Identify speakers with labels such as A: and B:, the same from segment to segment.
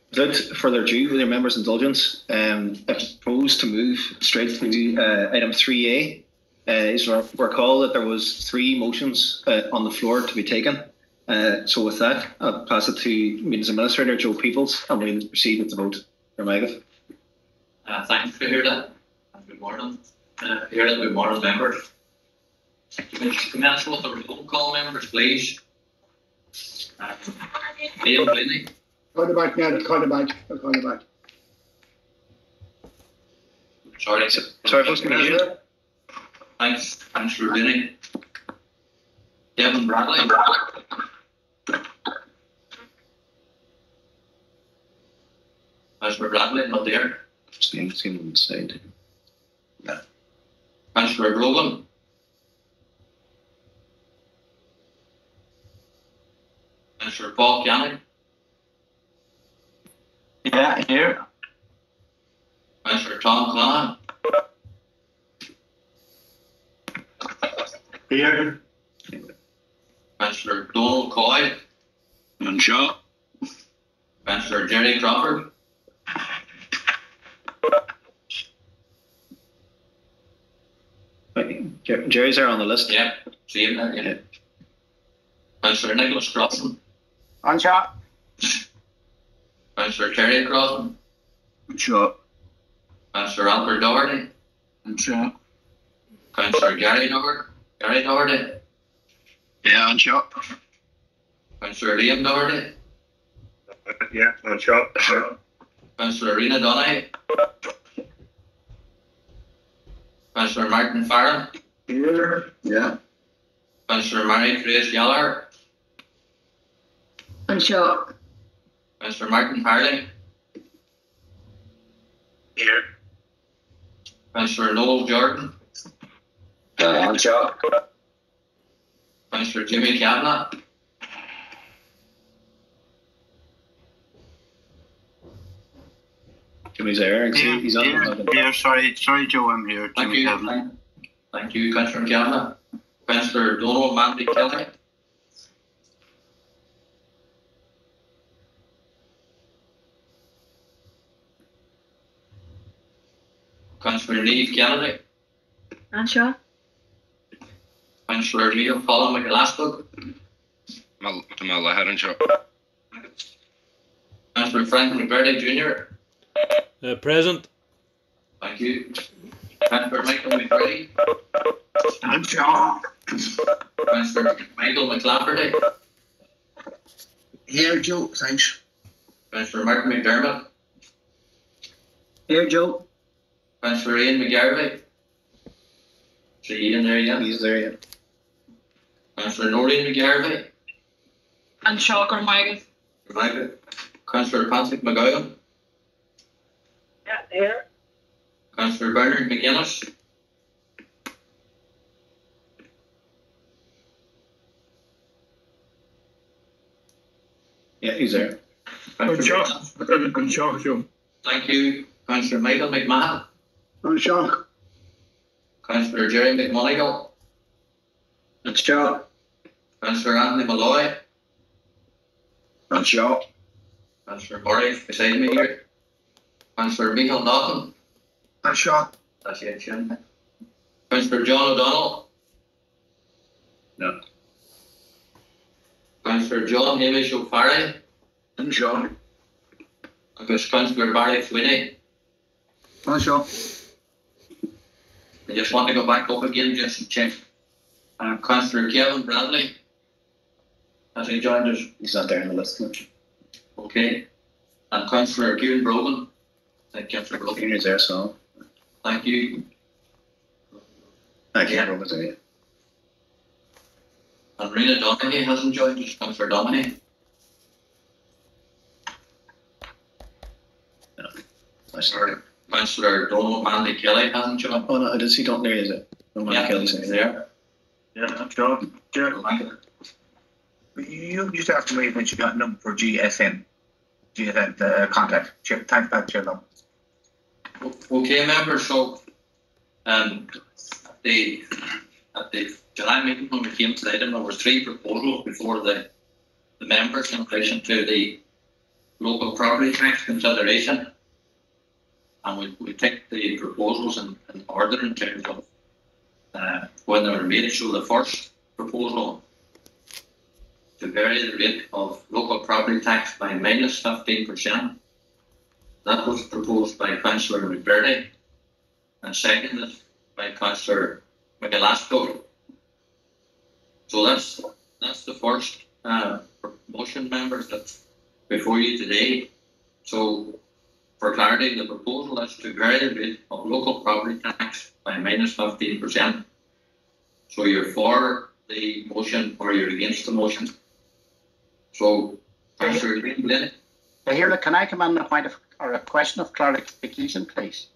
A: Without further ado, with your members' indulgence, I propose to move straight to item 3A. Is recall that there was 3 motions on the floor to be taken. So with that, I'll pass it to Meetings Administrator Joe Peoples, and we'll proceed with the vote. Mica.
B: Thanks for hearing that. Good morning. Good morning, members. Commence with the roll call, members, please. Liam Blindy.
C: Call it back, Ned. Call it back. I'll call it back.
B: Sorry,
A: folks, can you hear me?
B: Thanks, Councillor Blindy. Kevin Bradley. Councillor Bradley, not there.
A: Seen on the side.
B: Yeah. Councillor Grogan. Councillor Paul Canning.
D: Yeah, here.
B: Councillor Tom Cllr.
D: Here.
B: Councillor Donald Coy.
D: And Shaw.
B: Councillor Jerry Crawford.
A: Jerry's there on the list.
B: Yeah, see him there, yeah. Councillor Nicholas Crossan.
C: On Shaw.
B: Councillor Terry Crossan.
D: And Shaw.
B: Councillor Albert Doherty.
D: And Shaw.
B: Councillor Gary Doherty.
D: Yeah, and Shaw.
B: Councillor Liam Doherty.
D: Yeah, and Shaw.
B: Councillor Rena Donaghy. Councillor Martin Farron.
D: Here. Yeah.
B: Councillor Mary Grace Gallagher.
E: And Shaw.
B: Councillor Martin Harley.
D: Here.
B: Councillor Noel Jordan.
D: And Shaw.
B: Councillor Jimmy Kavanagh.
A: Jimmy's there. He's on.
D: Here, sorry, Joe, I'm here.
B: Thank you. Thank you, Councillor Kavanagh. Councillor Donald Mandy Kelly. Councillor Niamh Kennedy.
E: And Shaw.
B: Councillor Neil Colin McAlasbrook.
D: Jamal Lahad and Shaw.
B: Councillor Frank McBrearty Jr.
F: Present.
B: Thank you. Councillor Michael McBrearty.
D: And Shaw.
B: Councillor Michael McLafferty.
C: Here, Joe. Thanks.
B: Councillor Mark McDermott.
C: Here, Joe.
B: Councillor Ian McGarvey. See Ian there yet?
A: He's there yet.
B: Councillor Noreen McGarvey.
E: And Shaw Mica.
B: Councillor Patrick McGowan.
E: Yeah, here.
B: Councillor Bernard McGuinness.
A: Yeah, he's there.
C: And Shaw, Joe.
B: Thank you. Councillor Michael McMahon.
C: On Shaw.
B: Councillor Jerry McMonigal.
C: And Shaw.
B: Councillor Anthony Malloy.
C: On Shaw.
B: Councillor Murray beside me here. Councillor Michael Naughton.
C: On Shaw.
B: That's it, Jim. Councillor John O'Donnell.
A: No.
B: Councillor John Hamish O'Farrell.
C: And Shaw.
B: Councillor Barry Sweeney.
C: On Shaw.
B: I just want to go back up again just to check. Councillor Kevin Bradley. Has he joined us?
A: He's not there on the list.
B: Okay. And Councillor Kieran Brogan. Thank you, Councillor Brogan.
A: He's there, so.
B: Thank you.
A: I can't remember there yet.
B: And Rena Donaghy hasn't joined us. Councillor Donaghy.
A: No. I started.
B: Councillor Donald Mandy Kelly hasn't joined.
A: Oh, no, I did see Don't there, is it? No, man, Kelly's
B: there.
D: Yeah, I'm Shaw.
C: You just have to wait when you got a number for GSN. GSN, the contact. Thanks back, Chair.
B: Okay, members. So, at the July meeting when we came to the item, there were 3 proposals before the members in relation to the local property tax consideration. And we take the proposals in order in terms of when they were made. So the first proposal to vary the rate of local property tax by minus 15%. That was proposed by Cllr McBrearty and seconded by Cllr Mica. So that's the first motion, members, that's before you today. So for clarity, the proposal is to vary the rate of local property tax by minus 15%. So you're for the motion or you're against the motion. So, Councillor Green.
C: Here, can I come on a point of, or a question of clarification, please?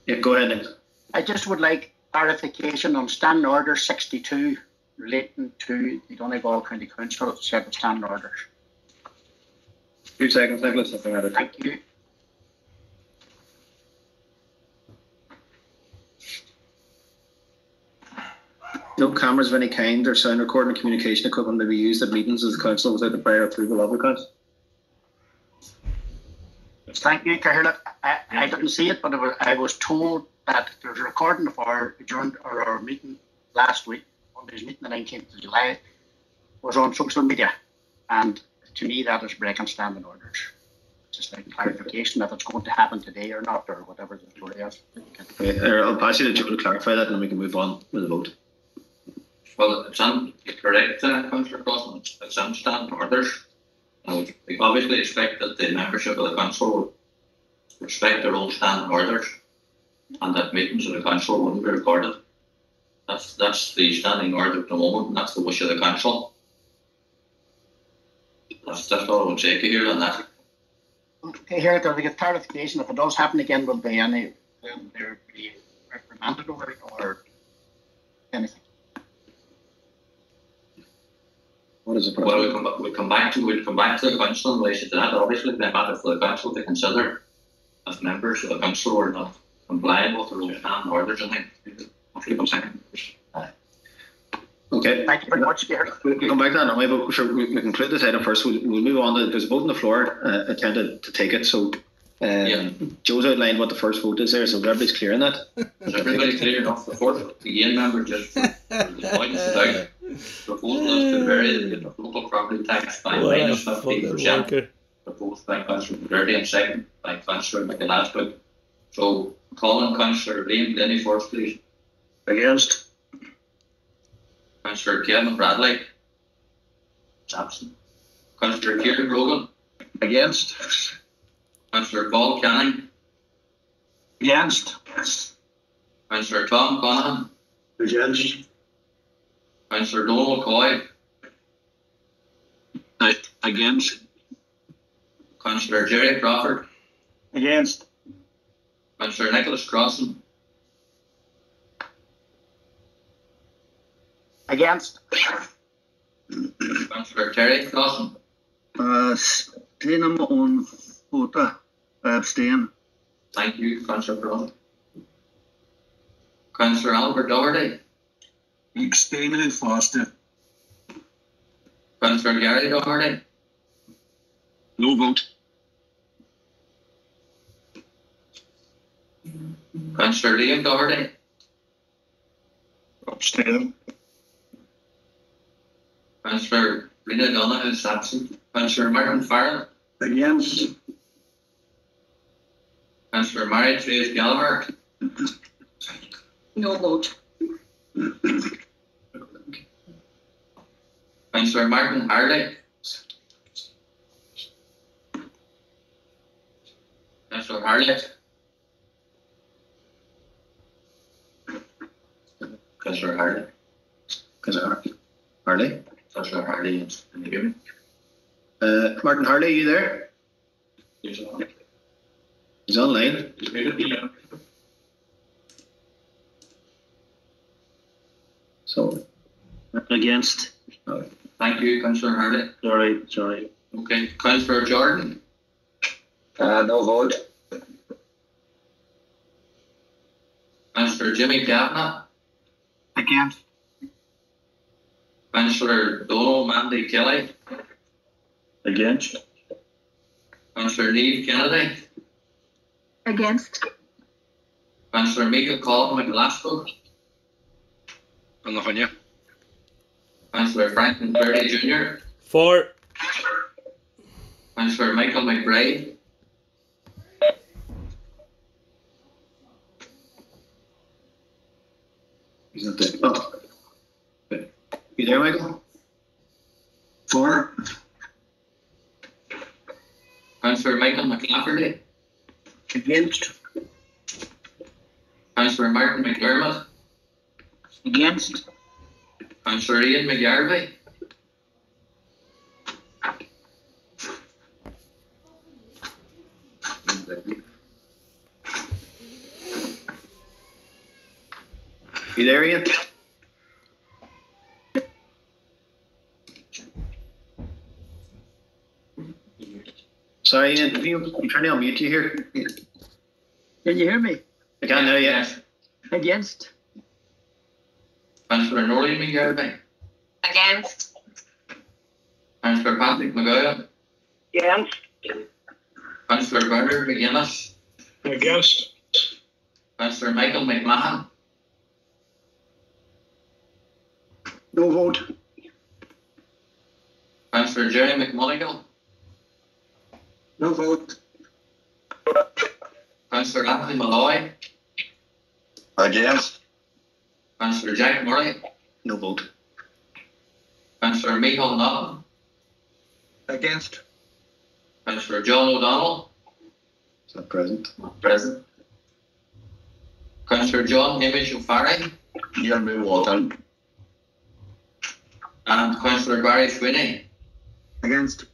A: Yeah, go ahead, Nick.
C: I just would like clarification on Standing Order 62 relating to the Donegal County Council set of standing orders.
A: 2 seconds, Nicholas.
C: Thank you.
A: No cameras of any kind or sound recording or communication equipment may be used at meetings of the council without the prior approval of the council.
C: Thank you, Cahirla. I didn't see it, but I was told that there's a recording of our adjourned or our meeting last week, Monday's meeting, the 19th of July, was on social media. And to me, that is breaking standing orders. Just like clarification if it's going to happen today or not, or whatever the story is.
A: Okay, I'll pass you to Joe to clarify that and we can move on with the vote.
B: Well, it's correct, Councillor Crossman. It's on standing orders. We obviously expect that the membership of the council will respect their own standing orders and that meetings of the council wouldn't be recorded. That's the standing order at the moment, and that's the wish of the council. That's all I would say to you on that.
C: Okay, here, to get clarification, if it does happen again, will there be reprimanded over it or anything?
A: What is it?
B: Well, we'll come back to the council in relation to that. Obviously, it's a matter for the council to consider if members of the council are not complying with their own standing orders. I think.
A: Okay.
C: Thank you very much, Gary.
A: We'll come back to that now, but sure, we conclude this item first. We'll move on to, there's a vote on the floor. I tend to take it. So Joe's outlined what the first vote is there, so everybody's clear on that.
B: Is everybody clear enough? The fourth, again, member, just for the point out, proposal is to vary the local property tax by minus 15%. Proposed by Councillor McBrearty and second by Councillor Mica. So, calling Councillor Liam Denny first, please.
D: Against.
B: Councillor Kevin Bradley. It's absent. Councillor Kieran Grogan.
D: Against.
B: Councillor Paul Canning.
D: Against.
B: Councillor Tom Conahan.
D: Against.
B: Councillor Donald Coy.
D: Against.
B: Councillor Jerry Crawford.
D: Against.
B: Councillor Nicholas Crossan.
C: Against.
B: Councillor Terry Crossan.
D: Staying on quota. Abstain.
B: Thank you, Councillor Crossan. Councillor Albert Doherty.
D: Abstaining Foster.
B: Councillor Gary Doherty.
D: No vote.
B: Councillor Liam Doherty.
D: Abstain.
B: Councillor Rita Donagh is absent. Councillor Martin Farrell.
D: Against.
B: Councillor Mary Trace Gallagher.
E: No vote.
B: Councillor Martin Harley. Councillor Harley. Councillor Harley.
A: Harley?
B: Councillor Harley, can you hear me?
A: Martin Harley, are you there?
B: He's on.
A: He's online. So.
D: Against.
B: Thank you, Councillor Harley.
D: Sorry.
B: Okay, Councillor Jordan.
C: No vote.
B: Councillor Jimmy Kavanagh.
D: Against.
B: Councillor Donald Mandy Kelly.
D: Against.
B: Councillor Neve Kennedy.
E: Against.
B: Councillor Mica McBrearty.
D: On the Hunya.
B: Councillor Frank McBrearty Jr.
F: For.
B: Councillor Michael McBride.
A: He's not there. Oh. Okay. You there, Michael?
D: For.
B: Councillor Michael McLafferty.
C: Against.
B: Councillor Martin McDermott.
C: Against.
B: Councillor Ian McGarvey.
A: You there, Ian? Sorry, Ian. I'm trying to unmute you here.
C: Can you hear me?
A: I can't hear you.
B: Yes.
C: Against.
B: Councillor Norley McGarvey.
E: Against.
B: Councillor Patrick McGowan.
E: Against.
B: Councillor Bernard McGuinness.
D: Against.
B: Councillor Michael McMahon.
C: No vote.
B: Councillor Jerry McMonigal.
C: No vote.
B: Councillor Anthony Malloy.
D: Against.
B: Councillor Jack Murray.
A: No vote.
B: Councillor Michael Naughton.
D: Against.
B: Councillor John O'Donnell.
A: Is that present?
B: Present. Councillor John Hamish O'Farrell.
D: You'll move water.
B: And Councillor Barry Sweeney.
D: Against.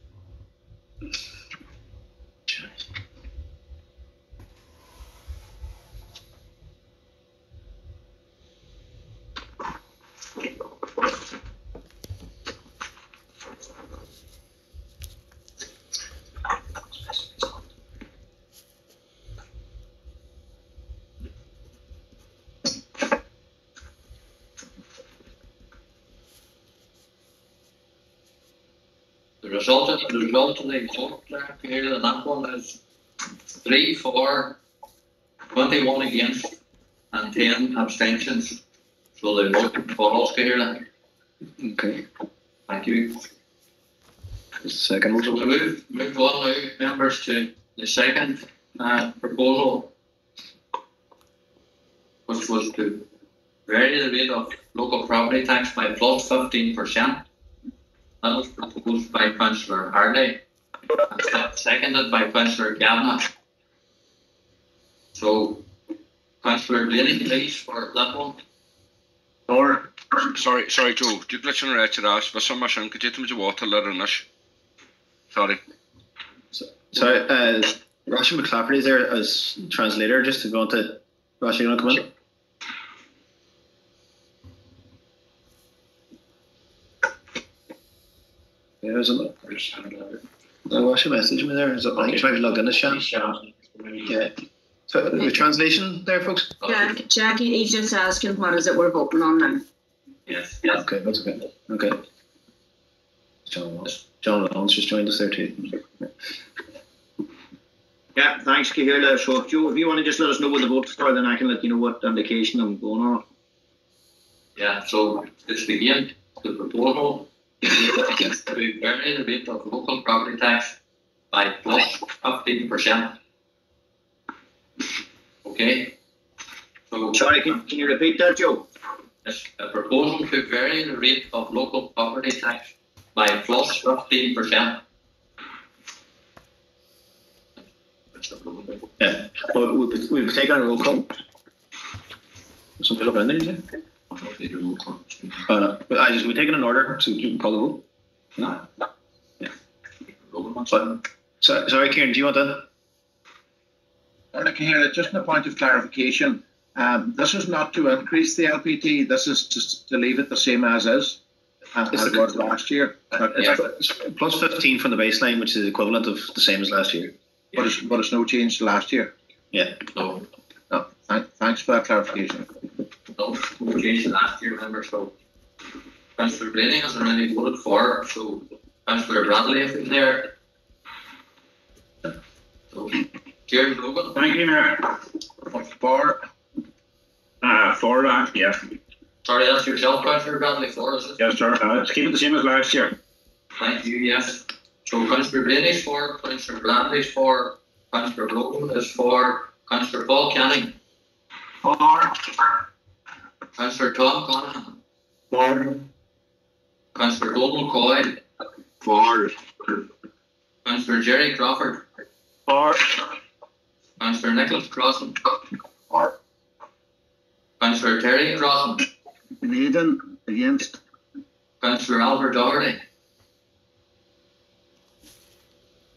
B: The result of the vote here in that one is 3 for, 21 against, and 10 abstentions. So the vote for us here.
A: Okay.
B: Thank you.
A: The second
B: So
A: motion.
B: we move on now, members, to the second proposal, which was to vary the rate of local property tax by plus 15%. That was proposed by Councillor Hardy and seconded by Councillor Kavanagh. So, Councillor Blaney, please, for that one.
C: Or.
G: Sorry, Joe. Du glitch on right to us, but some machine could you tell me water letter in this? Sorry.
A: Sorry, Rasha McClafferty is there as translator, just to go on to Rasha, you want to come in? Yeah, there's what's your message me there? Is it like trying to log in this channel? Yeah. So the translation there, folks?
E: Jackie, he's just asking what is it we're voting on then?
B: Yes.
A: Okay, that's okay. Okay. John Lowndes just joined us there too.
D: Yeah, thanks, Cllr. So, Joe, if you want to just let us know what the votes are, then I can let you know what indication I'm going on.
B: Yeah, so it's again the proposal to vary the rate of local property tax by plus 15%. Okay. So
D: Sorry, can you repeat that, Joe?
B: it's a proposal to vary the rate of local property tax by plus 15%.
A: Yeah. Well, we've taken a roll call. Somebody look in there, is it? We're taking an order, so you can call the vote. No. Yeah. But, sorry, Kieran, do you want that?
H: Cllr, just a point of clarification. This is not to increase the LPT. This is just to leave it the same as is, as it was last year.
A: It's plus 15 from the baseline, which is equivalent of the same as last year.
H: But it's no change to last year.
A: Yeah.
B: No,
H: No, thanks for that clarification.
B: no change last year, remember. So Councillor Blaney has already voted for, so Councillor Bradley is there. Chair Logan.
H: Thank you, Mayor. For that, yeah.
B: Sorry, that's yourself, Councillor Bradley, for is it?
H: Yes, sir. Let's keep it the same as last year.
B: Thank you, yes. So Councillor Brady's for, Councillor Bradley's for, Councillor Logan is for, Councillor Paul Canning.
C: For.
B: Councillor Tom Conahan.
C: For.
B: Councillor Donald Coyle.
H: For.
B: Councillor Jerry Crawford.
C: For.
B: Councillor Nicholas Crossan.
C: For.
B: Councillor Terry Crossan.
C: Nathan, against.
B: Councillor Albert Doherty.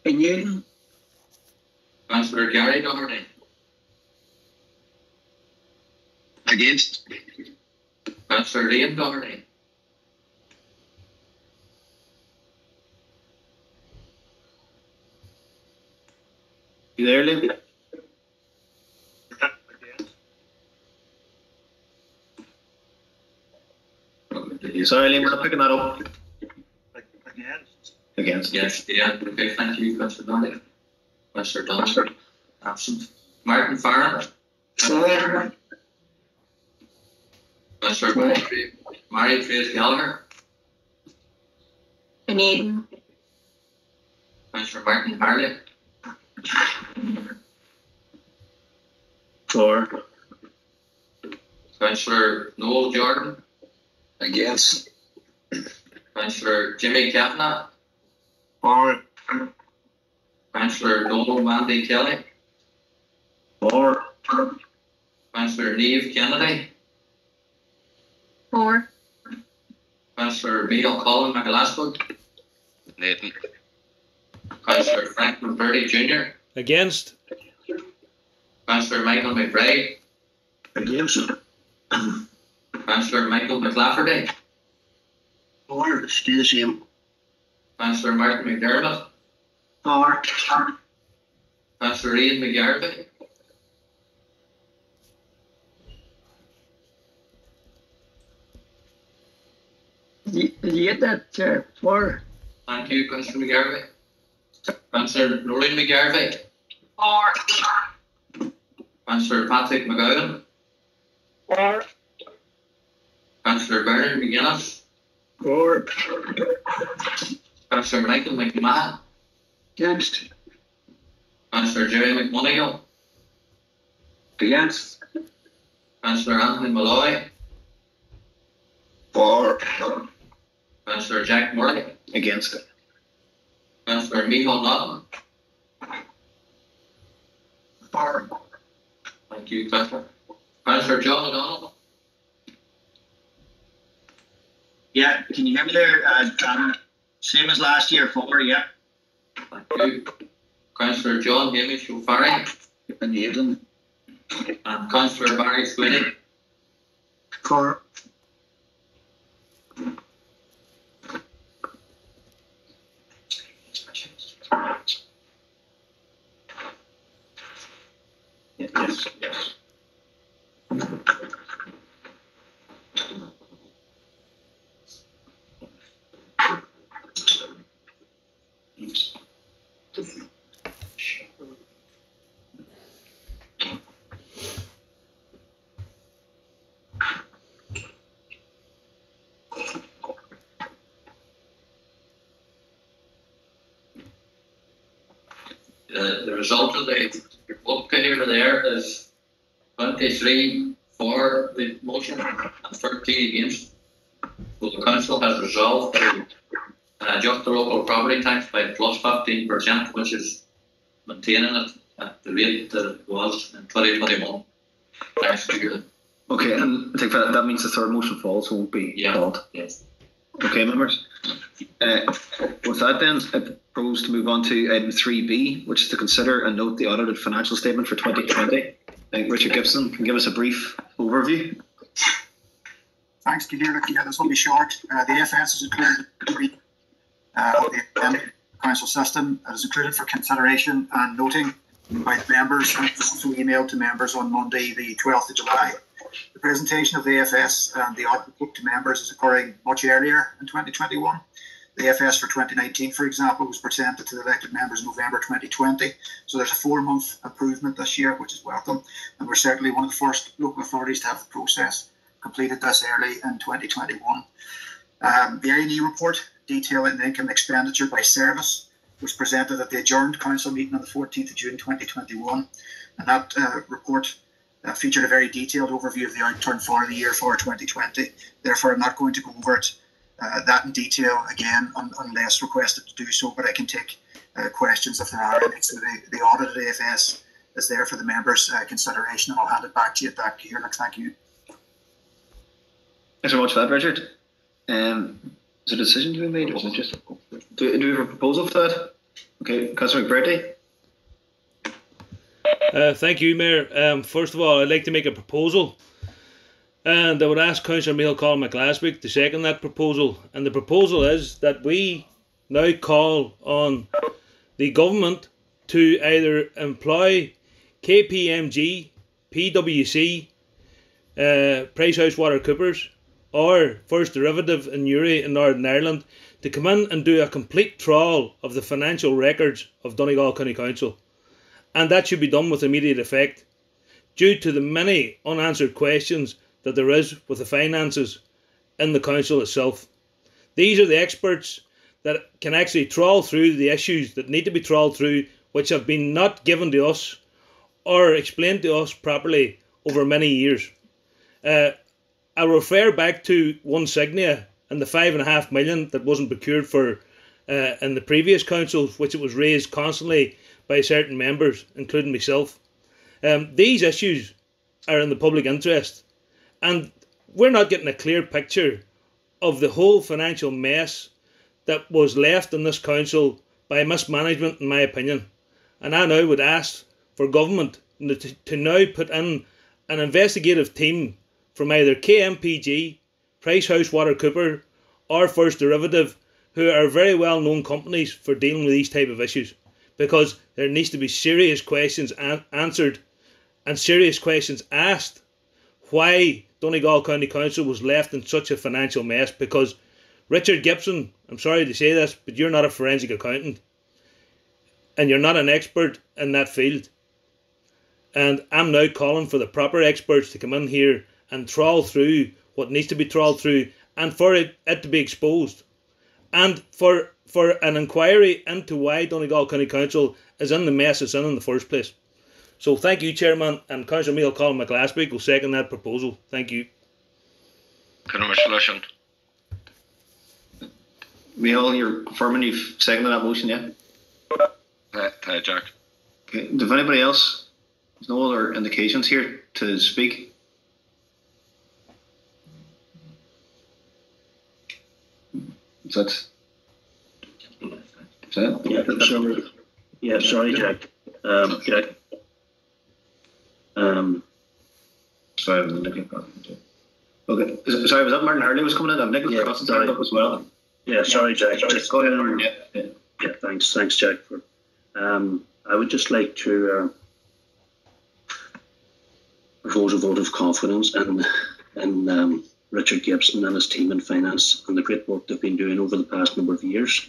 C: Newton.
B: Councillor Gary Doherty.
H: Against.
B: Councillor Liam Doherty.
A: You there, Liam? Sorry, Liam, we're not picking that up. Against.
B: Yes, yeah. Okay, thank you, Councillor Doherty. Councillor Donald. Absent. Martin Farron.
C: For.
B: Councillor Mary Trace Gallagher.
E: Eden.
B: Councillor Martin Harley.
A: For.
B: Councillor Noel Jordan.
C: Against.
B: Councillor Jimmy Kavanagh.
C: For.
B: Councillor Donald Mandy Kelly.
C: For.
B: Councillor Neve Kennedy.
E: For.
B: Councillor Neil Colin McAlasco.
G: Nathan.
B: Councillor Frank McBrearty Jr.
F: Against.
B: Councillor Michael McBride.
C: Against.
B: Councillor Michael McLafferty.
C: For. Stay the same.
B: Councillor Martin McDermott.
C: For.
B: Councillor Ian McGarvey.
C: Did you get that, Chair? For.
B: Thank you, Councillor McGarvey. Councillor Noreen McGarvey.
E: For.
B: Councillor Patrick McGowan.
C: For.
B: Councillor Bernard McGuinness.
C: For.
B: Councillor Michael McMahon.
C: Against.
B: Councillor Jerry McMonigal.
C: Against.
B: Councillor Anthony Malloy.
C: For.
B: Councillor Jack Murray.
A: Against.
B: Councillor Michael Naughton.
C: For.
B: Thank you, Councillor. Councillor John O'Donnell.
D: Yeah, can you hear me there? Same as last year, for, yeah.
B: Thank you. Councillor John Hamish O'Farrell.
C: And Nathan.
B: And Councillor Barry Sweeney.
C: For.
A: Yes, yes.
B: The result of the vote here there is 23 for the motion and 13 against. So the council has resolved to adjust the local property tax by plus 15%, which is maintaining it at the rate that it was in 2021. Thanks to you.
A: Okay, and I think that means the third motion falls, so won't be called.
B: Yes.
A: Okay, members. With that then, I propose to move on to item 3B, which is to consider and note the audited financial statement for 2020. I think Richard Gibson can give us a brief overview.
I: Thanks, Cllr. Yeah, this will be short. The AFS is included of the academic council system. It is included for consideration and noting by the members, and also emailed to members on Monday, the 12th of July. The presentation of the AFS and the output to members is occurring much earlier in 2021. The FS for 2019, for example, was presented to the elected members in November 2020. So there's a 4-month improvement this year, which is welcome. And we're certainly one of the first local authorities to have the process completed this early in 2021. The INE report detailing the income expenditure by service was presented at the adjourned council meeting on the 14th of June 2021. And that report featured a very detailed overview of the outturn for the year for 2020. Therefore, I'm not going to go over it that in detail again unless requested to do so, but I can take questions if there are any. So the audited AFS is there for the members' consideration, and I'll hand it back to you, Cllr. Thank you.
A: Thanks very much for that, Richard. Is there a decision to be made, or is it just do we have a proposal for that? Okay, Cllr McBrearty.
F: Thank you, Mayor. First of all, I'd like to make a proposal, and I would ask Councillor Cllr McBrearty to second that proposal. And the proposal is that we now call on the government to either employ KPMG, PwC, PricewaterhouseCoopers, or First Derivative in Uri in Northern Ireland to come in and do a complete trawl of the financial records of Donegal County Council. And that should be done with immediate effect, due to the many unanswered questions that there is with the finances in the council itself. These are the experts that can actually trawl through the issues that need to be trawled through, which have been not given to us or explained to us properly over many years. I'll refer back to one Signia and the $5.5 million that wasn't procured for in the previous councils, which it was raised constantly by certain members, including myself. These issues are in the public interest, and we're not getting a clear picture of the whole financial mess that was left in this council by mismanagement, in my opinion. And I now would ask for government to now put in an investigative team from either KMPG, PricewaterhouseCoopers, or First Derivative, who are very well known companies for dealing with these type of issues, because there needs to be serious questions answered and serious questions asked why Donegal County Council was left in such a financial mess. Because Richard Gibson, I'm sorry to say this, but you're not a forensic accountant and you're not an expert in that field. And I'm now calling for the proper experts to come in here and trawl through what needs to be trawled through, and for it to be exposed, and for an inquiry into why Donegal County Council is in the mess it's in the first place. So thank you, Chairman, and Councillor Cllr McBrearty will second that proposal. Thank you.
G: Congratulations.
A: Michael, you're confirming you've seconded that motion, yeah?
G: Hi, Jack.
A: Okay. Does anybody else? There's no other indications here to speak. Is that
C: Yeah, yeah, sorry, Jack. Jack.
A: Sorry, I was looking for it. Okay. Sorry, was that Martin Hurley was coming in? I'm Nicholas Cross's hand up as well.
C: Yeah, sorry, Jack.
A: Just go ahead.
C: Yeah, thanks, Jack. I would just like to propose a vote of confidence in Richard Gibson and his team in finance and the great work they've been doing over the past number of years.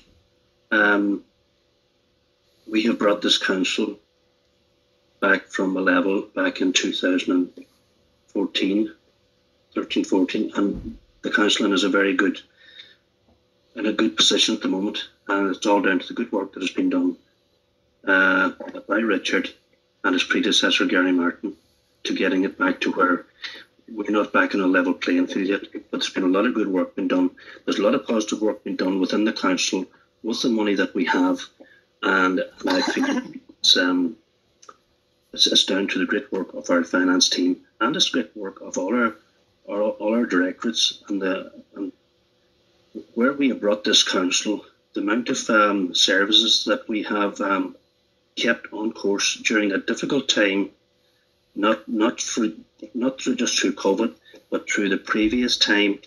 C: We have brought this council back from a level back in 2014, and the council is in a good position at the moment, and it's all down to the good work that has been done by Richard and his predecessor Gary Martin to getting it back to where we're not back on a level playing field yet, but there's been a lot of good work being done. There's a lot of positive work being done within the council with the money that we have, and I think it's down to the great work of our finance team and the great work of all our directorates and where we have brought this council. The amount of services that we have kept on course during a difficult time, not through COVID, but through the previous time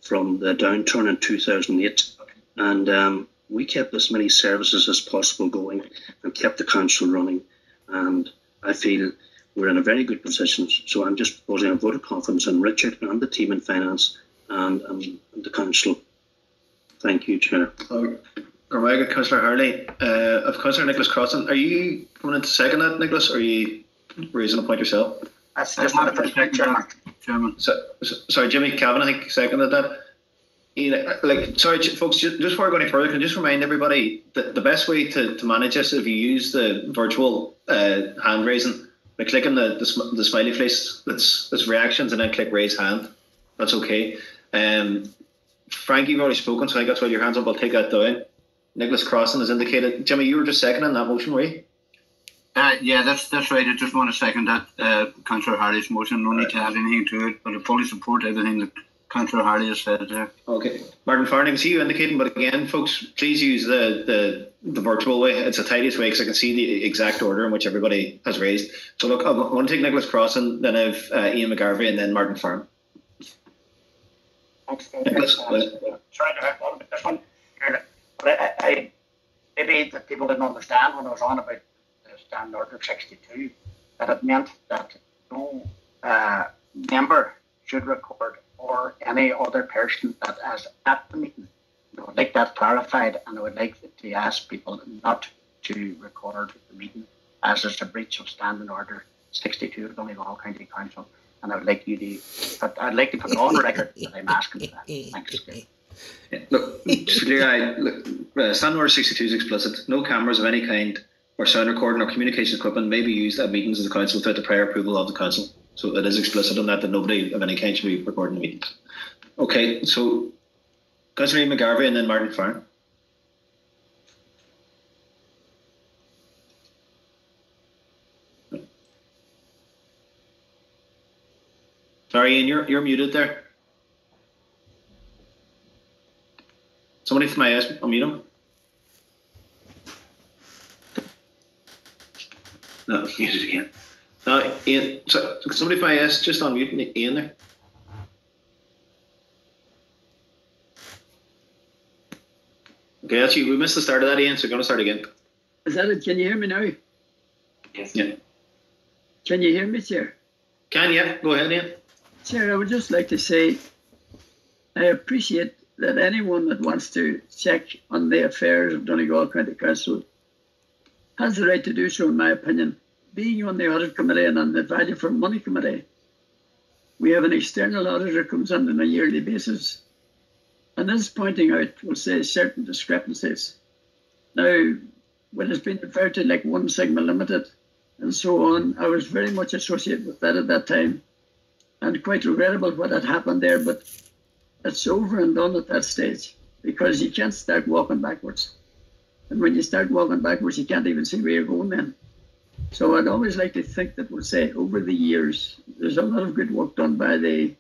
C: from the downturn in 2008, and we kept as many services as possible going and kept the council running, and I feel we're in a very good position. So I'm just proposing a vote of confidence in Richard and the team in finance and the council.
D: Thank you, Chair.
A: Gormaga, Councillor Harley. Of Councillor Nicholas Crossan, are you coming in to second that, Nicholas, or are you raising a point yourself?
C: That's just not a Chairman.
A: Sorry, Jimmy Cavan, I think, seconded that. Sorry, folks, just before I go any further, can I just remind everybody that the best way to manage this is if you use the virtual hand raising by clicking the smiley face that's reactions and then click raise hand. That's okay. Frank, you've already spoken, so I think that's why your hands up. I'll take that down. Nicholas Crossan has indicated. Jimmy, you were just seconding that motion, were you?
J: Yeah, that's right. I just want to second that Councillor Harley's motion. No need to add anything to it, but I fully support everything that Councillor Harley has said there.
A: Okay. Martin Farn, I can see you indicating, but again, folks, please use the virtual way. It's the tidiest way because I can see the exact order in which everybody has raised. So look, I want to take Nicholas Crossan, then I have Ian McGarvey, and then Martin Farn.
C: Nicholas, sorry to have on this one. But I maybe that people didn't understand when I was on about the Standing Order 62, that it meant that no member should record or any other person that is at the meeting. I would like that clarified, and I would like to ask people not to record the meeting as it's a breach of Standing Order 62 of Donegal County Council. And I would like you to, but I'd like to put it on record that I'm asking for that. Thanks.
A: Yeah, look, just to clear, Standing Order 62 is explicit. No cameras of any kind or sound recording or communication equipment may be used at meetings of the council without the prior approval of the council. So it is explicit on that nobody of any kind should be recording the meetings. Okay, so Councillor Ian McGarvey and then Martin Farn. Sorry, Ian, you're muted there. Somebody from IS, unmute him. No, muted again. No, Ian, so somebody from IS just unmute Ian there. Okay, that's you. We missed the start of that, Ian, so we're going to start again.
K: Is that it? Can you hear me now?
A: Yes. Yeah.
K: Can you hear me, Chair?
A: Can, yeah. Go ahead, Ian.
K: Chair, I would just like to say I appreciate that anyone that wants to check on the affairs of Donegal County Council has the right to do so, in my opinion. Being on the Audit Committee and on the Value for Money Committee, we have an external auditor who comes on a yearly basis, and is pointing out, we'll say, certain discrepancies. Now, when it's been referred to like 1 Sigma Limited and so on, I was very much associated with that at that time, and quite regrettable what had happened there, but it's over and done at that stage, because you can't start walking backwards. And when you start walking backwards, you can't even see where you're going then. So I'd always like to think that, we'll say, over the years, there's a lot of good work done by the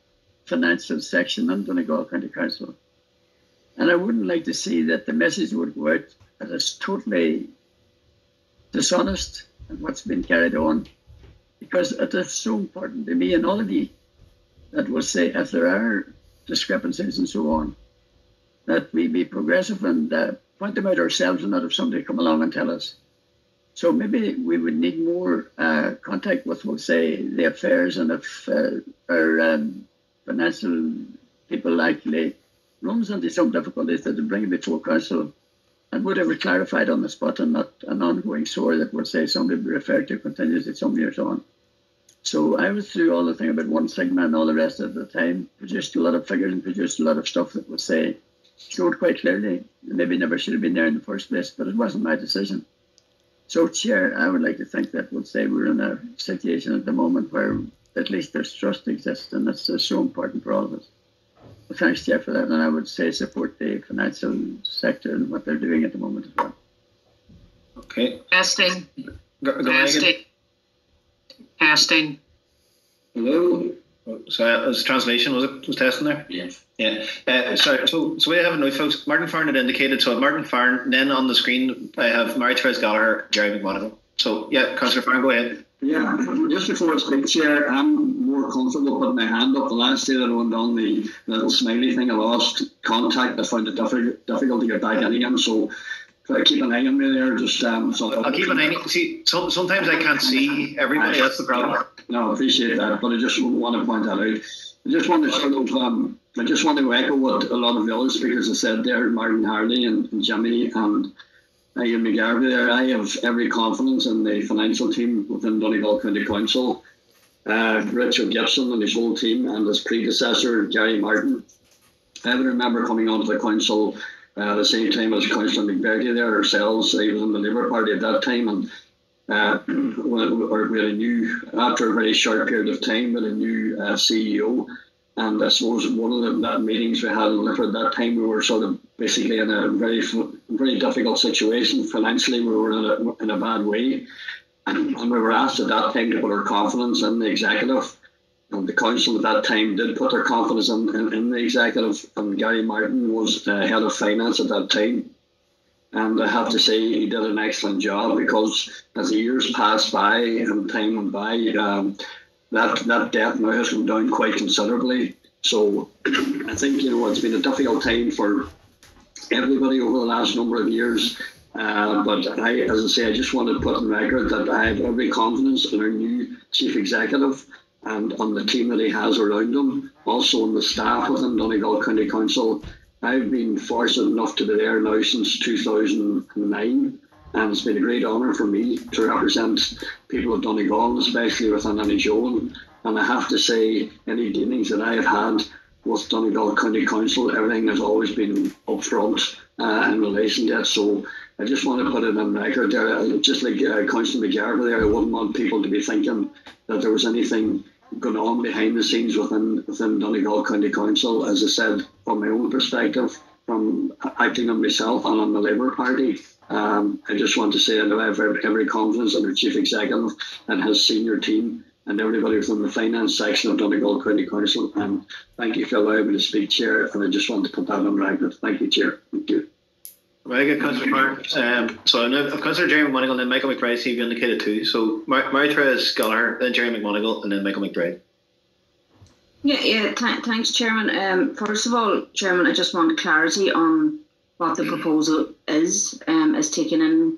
K: financial section in Donegal County Council. And I wouldn't like to see that the message would go out that it's totally dishonest and what's been carried on, because it is so important to me and all of you that will say, if there are discrepancies and so on, that we be progressive and point them out ourselves and not have somebody come along and tell us. So maybe we would need more contact with, we'll say, the affairs, and if our financial people actually runs into some difficulties, that they bring it before council and whatever clarified on the spot, and not an ongoing sore that would say somebody be referred to continuously some years on. So I was through all the thing about 1 Sigma and all the rest of the time, produced a lot of figures and produced a lot of stuff that would say, showed quite clearly, maybe never should have been there in the first place, but it wasn't my decision. So, Chair, I would like to think that, we'll say, we're in a situation at the moment where at least there's trust exists, and that's so important for all of us. Well, thanks, Chair, for that, and I would say support the financial sector and what they're doing at the moment as well.
A: Okay.
E: Testing.
A: Testing. Hello. So it was translation, was it? Was testing there?
B: Yes.
A: Yeah. Sorry. So we have a note, folks. Martin Farn had indicated. So Martin Farn. Then on the screen, I have Mary-Therese Gallagher, Jerry McMonagall. So yeah, Councillor Farn, go ahead.
L: Yeah. Just before I speak, Chair, I'm more comfortable putting my hand up. The last day that I went on the little smiley thing, I lost contact. I found it difficult to get back in again. So keep an eye on me there. Just
A: I'll keep an eye. See, sometimes I can't see everybody. That's the problem.
L: No, I appreciate that, but I just want to point that out. I just want to sort of I just want to echo what a lot of the other speakers have said there, Martin Harley and Jimmy and Ian McBrearty there. I have every confidence in the financial team within Donegal County Council. Richard Gibson and his whole team, and his predecessor, Gary Martin. I would remember coming onto the council at the same time as Councillor McBrearty there ourselves. He was in the Labour Party at that time, and we had a new, after a very short period of time, we had a new CEO. And I suppose one of the meetings we had in Lifford at that time, we were sort of basically in a very difficult situation. Financially, we were in a bad way. And we were asked at that time to put our confidence in the executive. And the council at that time did put their confidence in the executive. And Gary Martin was head of finance at that time. And I have to say he did an excellent job, because as the years passed by and time went by, that debt now has come down quite considerably. So I think, it's been a difficult time for everybody over the last number of years. But as I say, I just want to put on record that I have every confidence in our new chief executive and on the team that he has around him, also on the staff within Donegal County Council. I've been fortunate enough to be there now since 2009. And it's been a great honour for me to represent people of Donegal, especially within Annie Joan. And I have to say, any dealings that I have had with Donegal County Council, everything has always been upfront in relation to it. So I just want to put it on record there. Just like Councillor McBrearty there, I wouldn't want people to be thinking that there was anything going on behind the scenes within Donegal County Council. As I said, from my own perspective, from acting on myself and on the Labour Party, I just want to say that I have every confidence in our Chief Executive and his senior team and everybody within the finance section of Donegal County Council. And thank you for allowing me to speak, Chair. And I just want to put that on record. Thank you, Chair. Thank you.
A: Very good, Councillor Clark. So now Councillor Jerry McMonigal and then Michael McBrearty, you've indicated too. So Mary-Therese Cllr, then Jerry McMonigal and then Michael McBrearty.
E: Yeah. Thanks, Chairman. First of all, Chairman, I just want clarity on what the proposal is taken in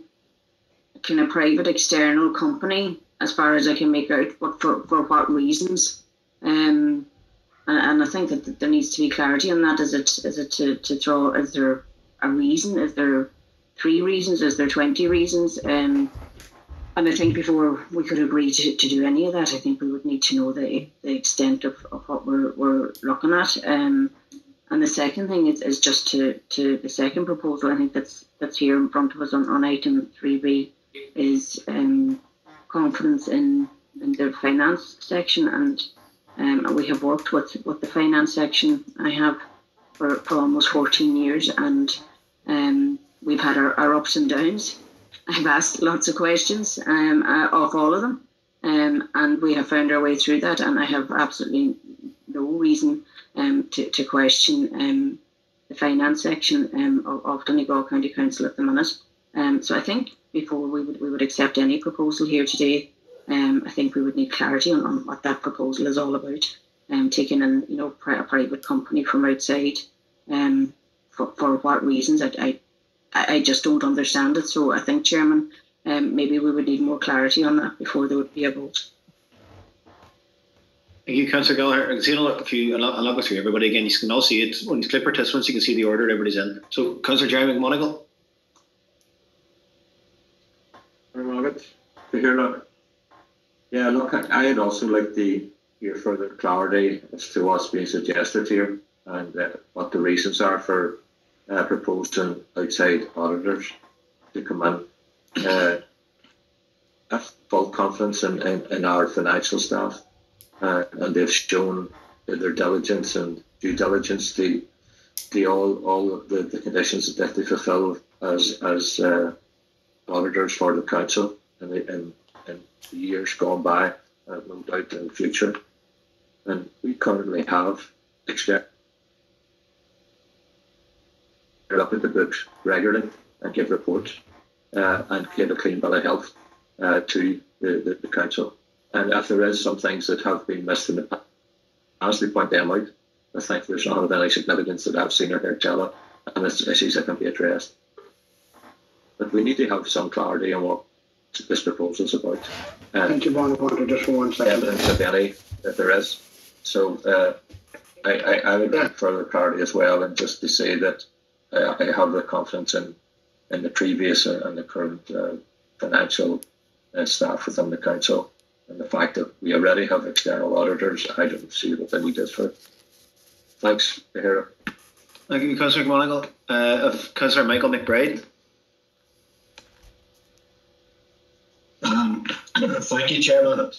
E: a kind of private external company, as far as I can make out, but for what reasons. And I think that there needs to be clarity on that. Is it to throw? Is there a reason? Is there 3 reasons? Is there 20 reasons? And I think before we could agree to do any of that, I think we would need to know the extent of what we're looking at. And the second thing is just to the second proposal, I think that's here in front of us on item 3B, is confidence in the finance section. And we have worked with the finance section. I have for almost 14 years, and we've had our ups and downs. I've asked lots of questions of all of them, and we have found our way through that, and I have absolutely no reason to question the finance section of Donegal County Council at the minute. So I think before we would accept any proposal here today, I think we would need clarity on what that proposal is all about. Taking in a private company from outside, for what reasons? I just don't understand it. So I think, Chairman, maybe we would need more clarity on that before there would be a vote.
A: Thank you, Councillor Gallagher. I can see I'll not go through everybody again. You can all see it. When you click participants, you can see the order everybody's in. So, Councillor Jerry McMonigal.
H: Yeah, look, I'd also like to hear further clarity as to what's being suggested here and what the reasons are for proposing outside auditors to come in. I have full confidence in our financial staff. And they've shown their diligence and due diligence to all of the conditions that they fulfil as auditors for the council in the years gone by, no doubt in the future. And we currently have look at the books regularly and give reports and give a clean bill of health to the council. And if there is some things that have been missed in the past, honestly point them out. I think there's not of any significance that I've seen or heard tell it, and it's issues that can be addressed. But we need to have some clarity on what this proposal is about.
C: Thank you, Bonaparte, just for 1 second.
H: Evidence of any that there is. So I would like further clarity as well, and just to say that I have the confidence in the previous and the current financial staff within the council, and the fact that we already have external auditors. I don't see what the need is for it. Thanks, Tahira.
A: Thank you, Councillor McMonigal. Of Councillor Michael McBrearty.
M: Thank you, Chairman.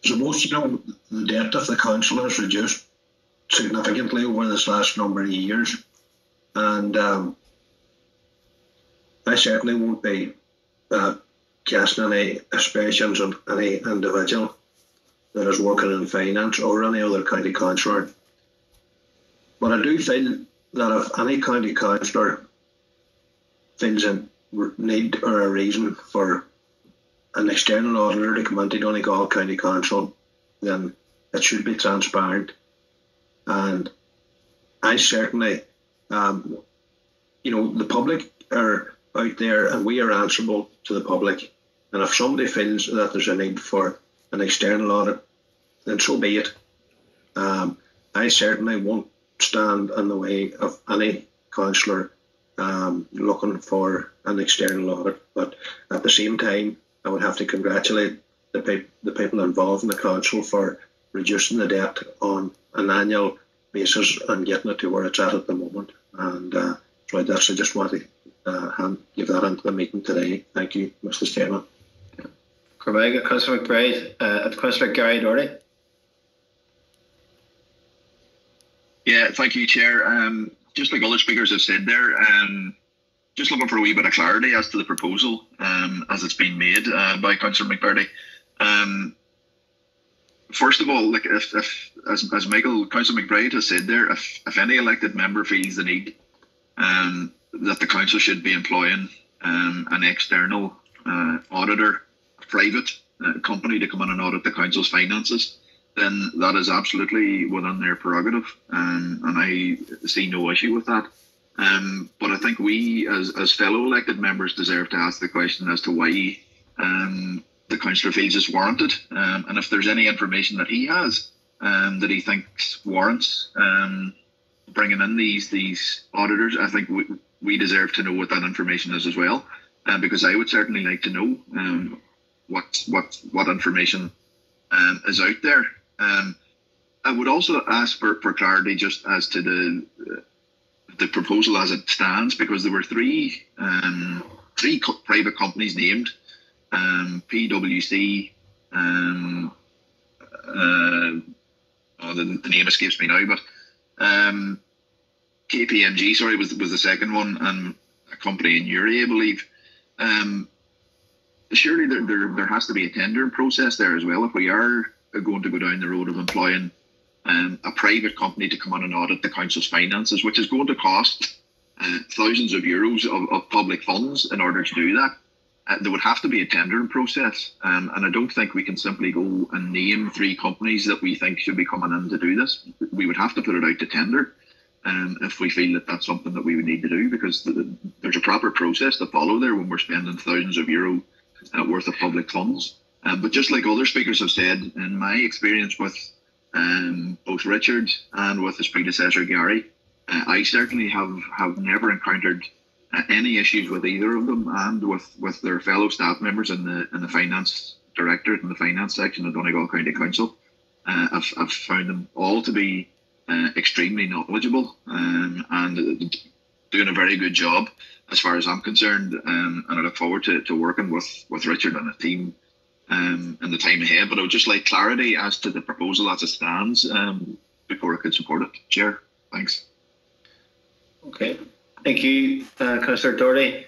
M: So most, the debt of the council has reduced significantly over this last number of years, and I certainly won't be casting any aspersions on any individual that is working in finance or any other county councillor. But I do feel that if any county councillor feels a need or a reason for an external auditor to come into Donegal County Council, then it should be transparent. And I certainly, the public are out there and we are answerable to the public. And if somebody feels that there's a need for an external audit, then so be it. I certainly won't stand in the way of any councillor looking for an external audit. But at the same time, I would have to congratulate the people involved in the council for reducing the debt on an annual basis and getting it to where it's at the moment. And so that's, I just want to give that into the meeting today. Thank you, Mr. Chairman.
A: Correct, Councillor McBride. Councillor Gary Doherty.
N: Yeah, thank you, Chair. Just like other speakers have said there, just looking for a wee bit of clarity as to the proposal as it's been made by Councillor McBrearty. First of all, like if as Councillor McBride has said there, if any elected member feels the need that the council should be employing an external auditor, a private company to come in and audit the council's finances, then that is absolutely within their prerogative, and I see no issue with that. But I think we, as fellow elected members, deserve to ask the question as to why the councillor feels it's warranted, and if there's any information that he has that he thinks warrants bringing in these auditors. I think we deserve to know what that information is as well, because I would certainly like to know what information is out there. I would also ask for clarity just as to the proposal as it stands, because there were three private companies named, PwC, the name escapes me now, but KPMG, sorry, was the second one, and a company in Uri, I believe. Surely there has to be a tendering process there as well if we are going to go down the road of employing a private company to come on and audit the council's finances, which is going to cost thousands of euros of public funds in order to do that. There would have to be a tendering process, and I don't think we can simply go and name three companies that we think should be coming in to do this. We would have to put it out to tender if we feel that that's something that we would need to do, because there's a proper process to follow there when we're spending thousands of euro worth of public funds. But just like other speakers have said, in my experience with both Richard and with his predecessor Gary, I certainly have never encountered any issues with either of them, and with their fellow staff members in the finance directorate and the finance section of Donegal County Council. I've found them all to be extremely knowledgeable and doing a very good job as far as I'm concerned, and I look forward to working with Richard and the team in the time ahead. But I would just like clarity as to the proposal as it stands before I could support it. Chair, thanks.
A: Okay, thank you, Councillor Doherty.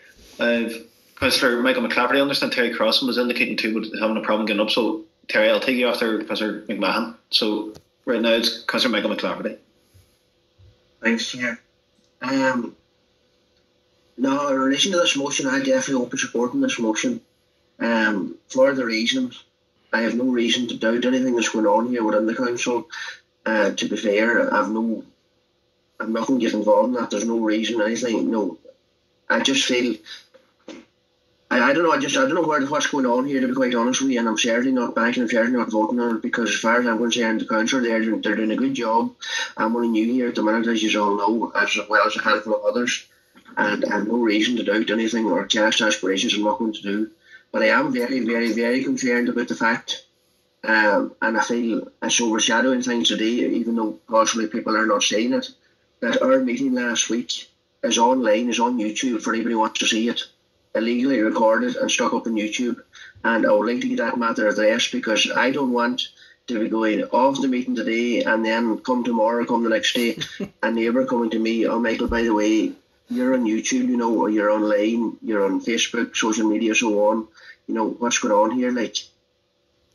A: Councillor Michael McClafferty, I understand Terry Crossan was indicating too, but having a problem getting up. So Terry, I'll take you after Councillor McMahon. So right now it's Councillor Michael McClafferty.
O: Thanks, Chair. Now, in relation to this motion, I definitely won't be supporting this motion. For the reasons, I have no reason to doubt anything that's going on here within the council. To be fair, I'm nothing get involved in that. There's no reason or anything. No, I just feel I don't know. I don't know what's going on here, to be quite honest with you. And I'm certainly not backing, I'm certainly not voting on it, because as far as I'm concerned, the council they're doing a good job. I'm only new here at the minute, as you all know, as well as a handful of others. And I have no reason to doubt anything or cast aspirations on what I'm going to do. But I am very, very, very concerned about the fact, and I feel it's overshadowing things today, even though possibly people are not saying it, that our meeting last week is online, is on YouTube for anybody who wants to see it, illegally recorded and stuck up on YouTube. And I would like to get that matter addressed, because I don't want to be going off the meeting today and then come tomorrow, come the next day, a neighbour coming to me, oh Michael, by the way, you're on YouTube, you know, or you're online, you're on Facebook, social media, so on. You know, what's going on here? Like,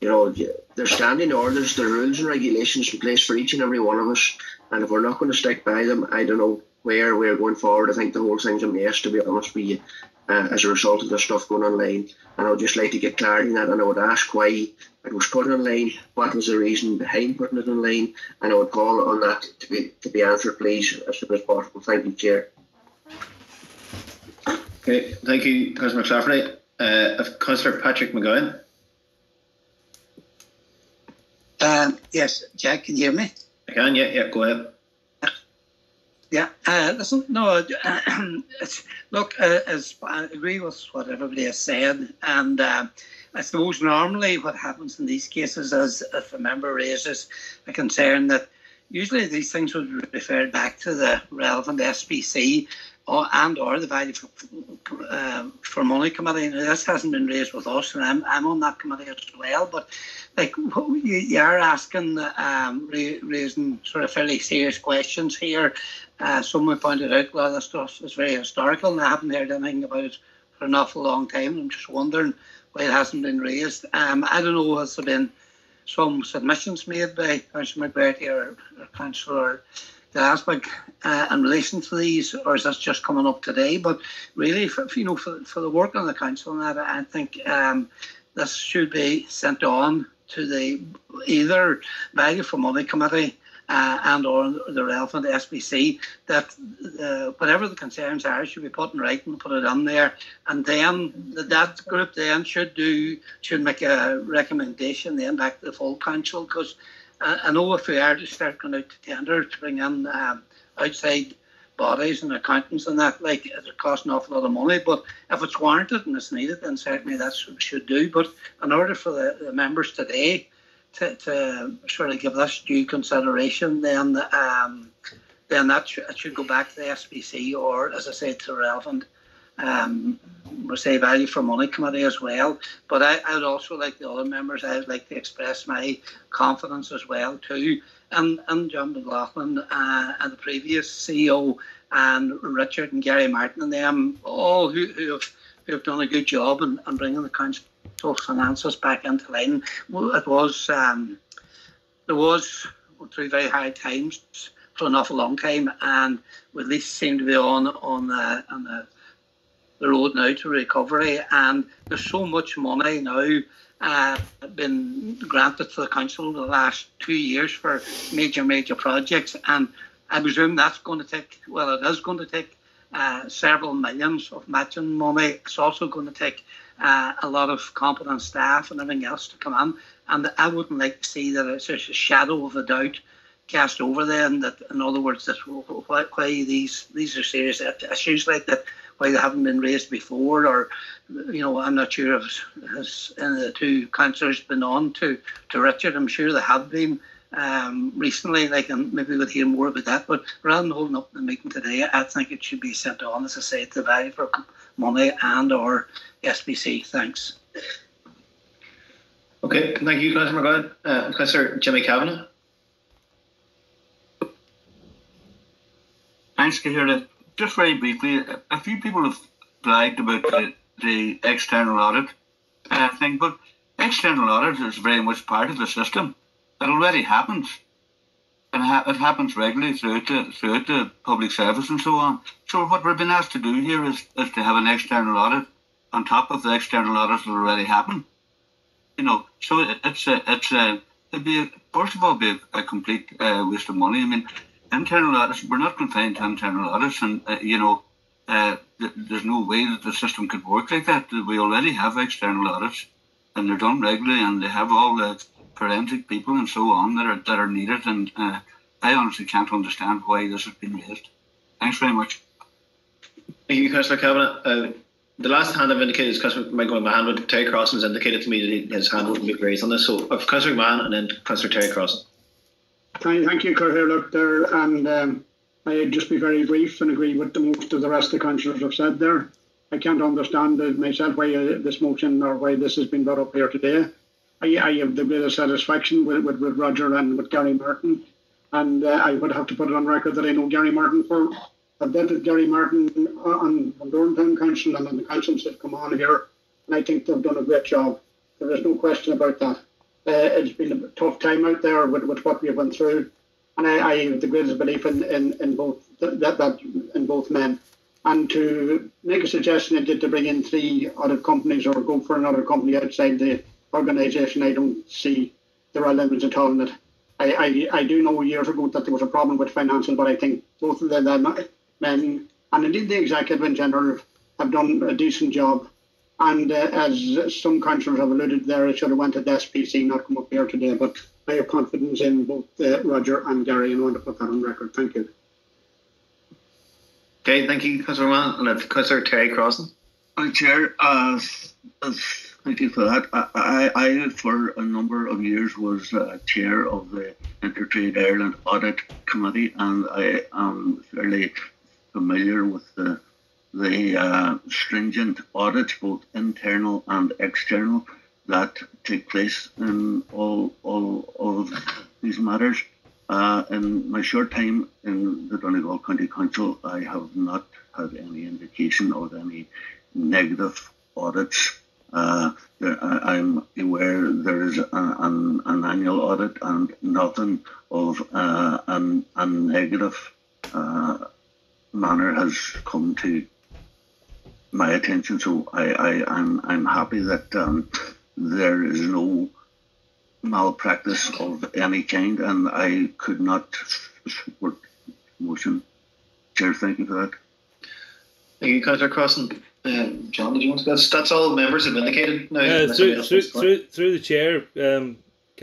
O: you know, there's standing orders, there are rules and regulations in place for each and every one of us. And if we're not going to stick by them, I don't know where we're going forward. I think the whole thing's a mess, to be honest with you, as a result of the stuff going online. And I would just like to get clarity in that, and I would ask why it was put online, what was the reason behind putting it online, and I would call on that to be answered, please, as soon as possible. Thank you, Chair.
A: Okay, thank you, Councillor McBrearty. Councillor Patrick McGowan.
P: Yes, Jack, can you hear me?
A: I can, yeah, go ahead.
P: Yeah, listen, no, look, as I agree with what everybody has said, and I suppose normally what happens in these cases is if a member raises a concern that usually these things would be referred back to the relevant SPC and or the value for money committee. Now, this hasn't been raised with us, and I'm on that committee as well, but like you are asking, raising sort of fairly serious questions here. Someone pointed out, well, this stuff is very historical, and I haven't heard anything about it for an awful long time. I'm just wondering why it hasn't been raised. I don't know, has there been some submissions made by Councillor McBrearty or Councillor Glasgow in relation to these, or is this just coming up today? But really, for the work on the council and that, I think this should be sent on to the either Value for Money Committee and or the relevant SPC, that whatever the concerns are should be put in writing, put it on there, and then that group then should make a recommendation then back to the full council, because I know if we are to start going out to tender to bring in outside bodies and accountants and that, like, it costs an awful lot of money, but if it's warranted and it's needed, then certainly that's what we should do. But in order for the members today to sort of give this due consideration, then that should go back to the SPC, or, as I said, to the relevant Value for Money Committee as well. But I would also, like the other members, I would like to express my confidence as well too, and John McLaughlin and the previous CEO, and Richard and Gary Martin and them, all who have done a good job in bringing the council finances back into line. It was there was through very hard times for an awful long time, and we at least seem to be on the road now to recovery. And there's so much money now been granted to the council in the last 2 years for major projects, and I presume that's going to take, well, it is going to take several millions of matching money. It's also going to take a lot of competent staff and everything else to come in, and I wouldn't like to see that it's just a shadow of a doubt cast over them, that, in other words, that why these are serious issues like that, why they haven't been raised before, or, you know, I'm not sure if the two councillors been on to Richard. I'm sure they have been recently, like, and maybe we'll hear more about that. But rather than holding up the meeting today, I think it should be sent on, as I say, to the Value for Money and or SPC. Thanks.
A: Okay, thank you, Councillor McGowan. Councillor Jimmy Kavanagh.
J: Thanks, Cllr. Just very briefly, a few people have bragged about the external audit thing, but external audit is very much part of the system. It already happens, and it happens regularly throughout the public service and so on. So what we've been asked to do here is to have an external audit on top of the external audits that already happen. You know, so it'd be first of all be a complete waste of money. I mean, internal audits, we're not confined to internal audits, and there's no way that the system could work like that. We already have external audits, and they're done regularly, and they have all the forensic people and so on that are needed. And I honestly can't understand why this has been raised. Thanks very much.
A: Thank you, Councillor Cabinet. The last hand I've indicated is Councillor McMahon, but Terry Crossan has indicated to me that his hand wouldn't be raised on this. So, Councillor McMahon and then Councillor Terry Crossan.
Q: Thank you, Cllr there, and I'd just be very brief and agree with the most of the rest of the councillors have said there. I can't understand myself why this motion or why this has been brought up here today. I have the greatest satisfaction with Roger and with Gary Martin, and I would have to put it on record that I know Gary Martin for. I've dealt with Gary Martin on Durham Town Council and on the councils that come on here, and I think they've done a great job. There is no question about that. It's been a tough time out there with what we've went through, and I have the greatest belief in both in both men. And to make a suggestion to bring in 3 other companies or go for another company outside the organisation, I don't see the real limits at all in it. I do know years ago that there was a problem with financial, but I think both of them men, and indeed the executive in general, have done a decent job. And as some councillors have alluded there, it should have went to the SPC, not come up here today. But I have confidence in both Roger and Gary, and I want to put that on record. Thank you.
A: Okay, thank you, Councillor Mann. And Councillor Terry Crossan.
J: Chair, thank you for that. I for a number of years, was chair of the Intertrade Ireland Audit Committee, and I am fairly familiar with the stringent audits, both internal and external, that take place in all of these matters. In my short time in the Donegal County Council, I have not had any indication of any negative audits. I'm aware there is an annual audit, and nothing of a negative manner has come to my attention. So I'm happy that there is no malpractice of any kind, and I could not support the motion. Chair, thank you for that.
A: Thank you, Councillor Crossan. John, did you want to? That's all members have indicated now.
F: Through the chair, can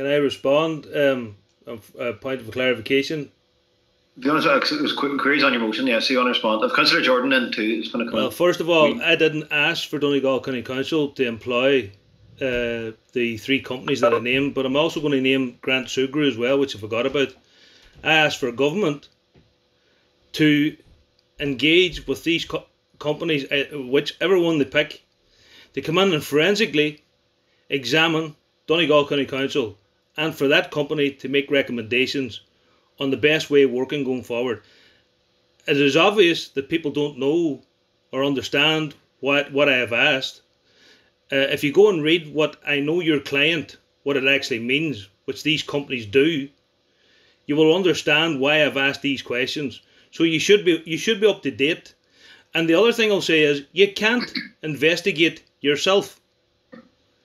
F: I respond? A point of clarification.
A: To be honest, it was quick queries on your motion. Yeah, so you want to respond. If Councillor Jordan then too is going to come.
F: Well, first of all, I didn't ask for Donegal County Council to employ the 3 companies that I named, but I'm also going to name Grant Sugru as well, which I forgot about. I asked for government to engage with these companies, whichever one they pick, to come in and forensically examine Donegal County Council, and for that company to make recommendations on the best way of working going forward. It is obvious that people don't know or understand what I have asked. If you go and read what I know your client, what it actually means, which these companies do, you will understand why I've asked these questions. So you should be up to date. And the other thing I'll say is, you can't investigate yourself.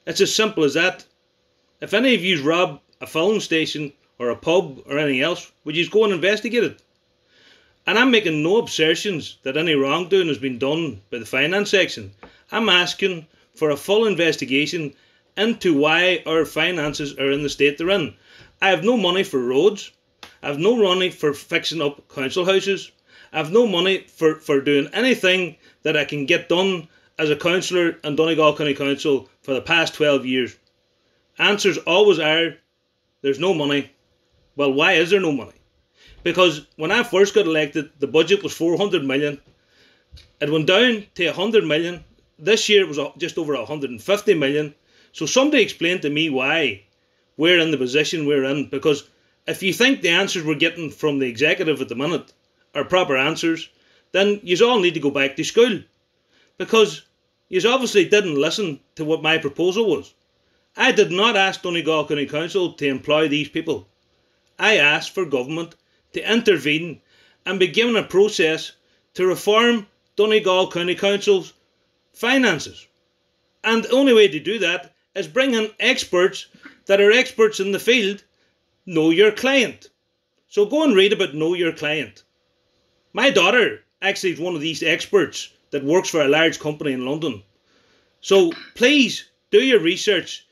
F: It's as simple as that. If any of you rob a filling station or a pub or anything else, would you go and investigate it? And I'm making no assertions that any wrongdoing has been done by the finance section. I'm asking for a full investigation into why our finances are in the state they're in. I have no money for roads. I have no money for fixing up council houses. I have no money for doing anything that I can get done as a councillor in Donegal County Council for the past 12 years. Answers always are, there's no money. Well, why is there no money? Because when I first got elected, the budget was 400 million. It went down to 100 million. This year it was just over 150 million. So somebody explain to me why we're in the position we're in. Because if you think the answers we're getting from the executive at the minute are proper answers, then you all need to go back to school. Because you obviously didn't listen to what my proposal was. I did not ask Donegal County Council to employ these people. I asked for government to intervene and be given a process to reform Donegal County Council's finances. And the only way to do that is bring in experts that are experts in the field. Know your client. So go and read about Know Your Client. My daughter actually is one of these experts that works for a large company in London. So please do your research.